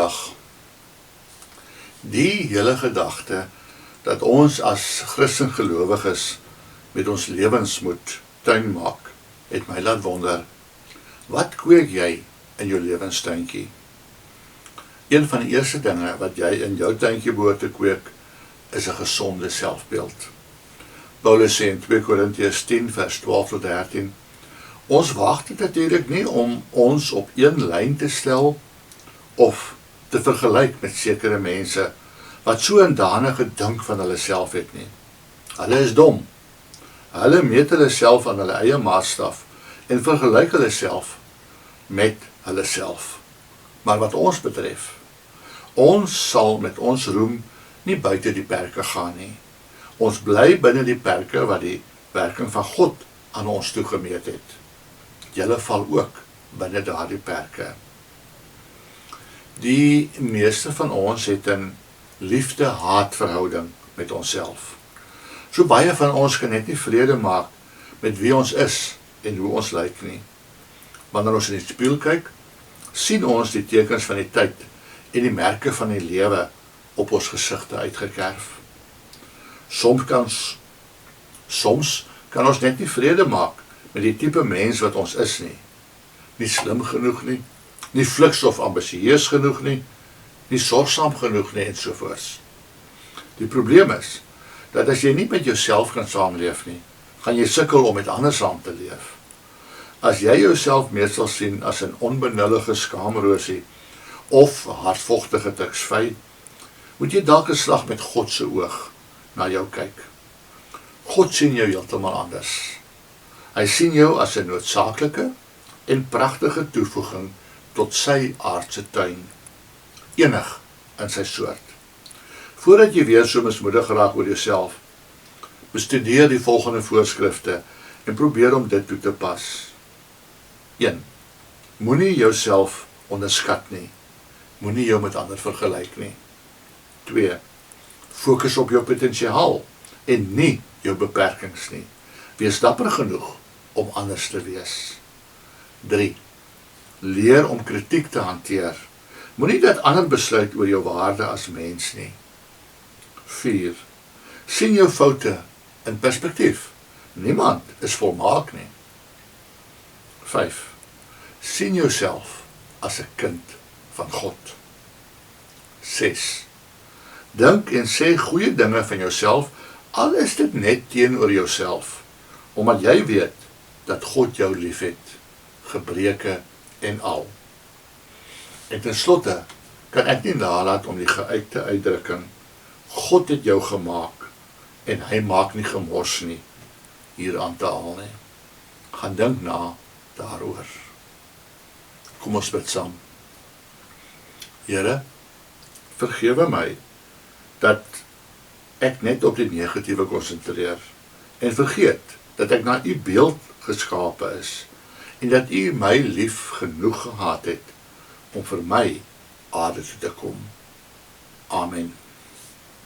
Goeiedag. Die hele gedagte dat ons as Christen gelowiges met ons lewens moet tuin maak, het my laat wonder, wat kweek jy in jou lewenstuintjie? Een van die eerste dinge wat jy in jou tuintjie behoort te kweek, is 'n gesonde selfbeeld. Paulus sê in 2 Korintiërs 10 vers 12 tot 13, ons wag dit natuurlik nie om ons op een lyn te stel of te vergelyk met sekere mense wat so 'n danige dink van hulle self het nie. Hulle is dom. Hulle meet hulle self aan hulle eie maatstaf en vergelyk hulle self met hulle self. Maar wat ons betref, ons sal met ons roem nie buite die perke gaan nie. Ons bly binne die perke wat die werking van God aan ons toegemeet het. Julle val ook binne daardie perke. Die meeste van ons het 'n liefde-haat verhouding met onsself. So baie van ons kan net nie vrede maak met wie ons is en hoe ons lyk nie. Wanneer ons in die spieël kyk, sien ons die tekens van die tyd en die merke van die lewe op ons gesigte uitgekerf. Soms kan ons net nie vrede maak met die tipe mens wat ons is nie. Nie slim genoeg nie, nie fliks of ambisieus genoeg nie, nie sorgsaam genoeg nie ensovoorts. Die probleem is, dat as jy nie met jouself kan saamleef nie, gaan jy sukkel om met ander saam te leef. As jy jouself meestal sien as 'n onbenullige skaamrosie of 'n hardvochtige tuksvy, moet jy dalk 'n slag met God se oog na jou kyk. God sien jou heeltemal anders. Hy sien jou as 'n noodsaaklike en pragtige toevoeging tot sy aardse tuin, enig in sy soort. Voordat jy weer so mismoedig raak oor jouself, bestudeer die volgende voorskrifte en probeer om dit toe te pas. 1. Moenie jouself onderskat nie. Moenie jou met ander vergelyk nie. 2. Fokus op jou potensiaal en nie jou beperkings nie. Wees dapper genoeg om anders te wees. 3. Leer om kritiek te hanteer. Moenie dat ander besluit oor jou waarde as mens nie. 4. Sien jou foute in perspektief. Niemand is volmaak nie. 5. Sien jouself as 'n kind van God. 6. Dink en sê goeie dinge van jouself, al is dit net teenoor jouself, omdat jy weet dat God jou liefhet, gebreke en al. En ten slotte kan ek nie nalat om die geuite uitdrukking, God het jou gemaak en hy maak nie gemors nie, hier aan te haal nie. Gaan dink na daaroor. Kom ons bid saam. Here, vergewe my dat ek net op die negatiewe konsentreer en vergeet dat ek na u beeld geskape is en dat u my lief genoeg gehad het om vir my aarde toe te kom. Amen.